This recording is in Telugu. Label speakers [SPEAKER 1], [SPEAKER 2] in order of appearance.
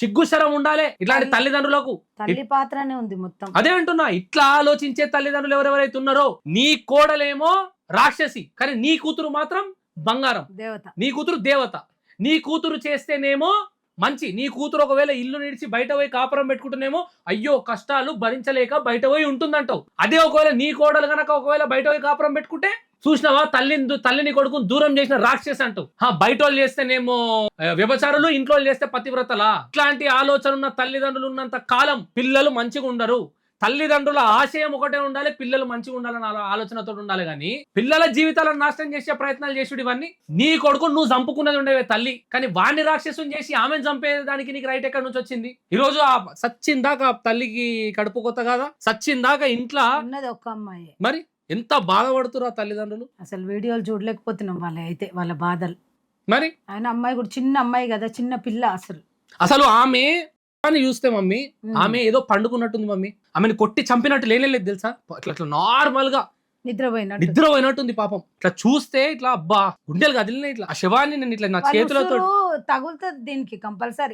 [SPEAKER 1] సిగ్గుశరం ఉండాలి ఇట్లాంటి తల్లిదండ్రులకు.
[SPEAKER 2] తల్లి పాత్రనే ఉంది మొత్తం.
[SPEAKER 1] అదే అంటున్నా, ఇట్లా ఆలోచించే తల్లిదండ్రులు ఎవరెవరైతే ఉన్నారో, నీ కోడలేమో రాక్షసి కానీ నీ కూతురు మాత్రం బంగారం,
[SPEAKER 2] దేవత.
[SPEAKER 1] నీ కూతురు దేవత. నీ కూతురు చేస్తేనేమో మంచి, నీ కూతురు ఒకవేళ ఇల్లు నిడిచి బయట పోయి కాపురం పెట్టుకుంటేనేమో అయ్యో కష్టాలు భరించలేక బయట పోయి ఉంటుందంటావు. అదే ఒకవేళ నీ కోడలు గనక ఒకవేళ బయట పోయి కాపురం పెట్టుకుంటే చూసినావా తల్లిని కొడుకుని దూరం చేసిన రాక్షసి అంటావు. బయట వాళ్ళు చేస్తేనేమో వ్యభిచారులు, ఇంట్లో చేస్తే పతివ్రతలా. ఇట్లాంటి ఆలోచన ఉన్న తల్లిదండ్రులు ఉన్నంత కాలం పిల్లలు మంచిగా ఉండరు. తల్లిదండ్రుల ఆశయం ఒకటే ఉండాలి, పిల్లలు మంచిగా ఉండాలని ఆలోచనతో ఉండాలి. కానీ పిల్లల జీవితాలను నాశనం చేసే ప్రయత్నాలు చేసుడు ఇవన్నీ. నీ కొడుకు నువ్వు చంపుకున్నది ఉండేవే తల్లి, కానీ వాణ్ణి రాక్షసం చేసి ఆమెను చంపేదానికి నీకు రైట్ ఎక్కడి నుంచి వచ్చింది? ఈ రోజు ఆ సచ్చిందాక తల్లికి కడుపు కొత్త కదా, సచ్చిందాక ఇంట్లో
[SPEAKER 2] ఉన్నది ఒక్క అమ్మాయి.
[SPEAKER 1] మరి ఎంత బాధపడుతురు ఆ తల్లిదండ్రులు.
[SPEAKER 2] అసలు వీడియోలు చూడలేకపోతున్నాం వాళ్ళ బాధలు.
[SPEAKER 1] మరి
[SPEAKER 2] ఆయన అమ్మాయి కూడా చిన్న అమ్మాయి కదా, చిన్న పిల్ల.
[SPEAKER 1] అసలు ఆమె అని చూస్తే మమ్మీ, ఆమె ఏదో పండుకున్నట్టుంది మమ్మీ. ఆమెను కొట్టి చంపినట్టు లేనేలేదు తెలుసా, ఇట్లా నార్మల్ గా నిద్రపోయినట్టుంది పాపం. ఇట్లా చూస్తే ఇట్లా అబ్బా గుండెలు కదిలినాయి. ఇట్లా ఆ శవాన్ని నేను ఇట్లా నా చేతులతో
[SPEAKER 2] తగులుతుంది దీనికి కంపల్సరీ.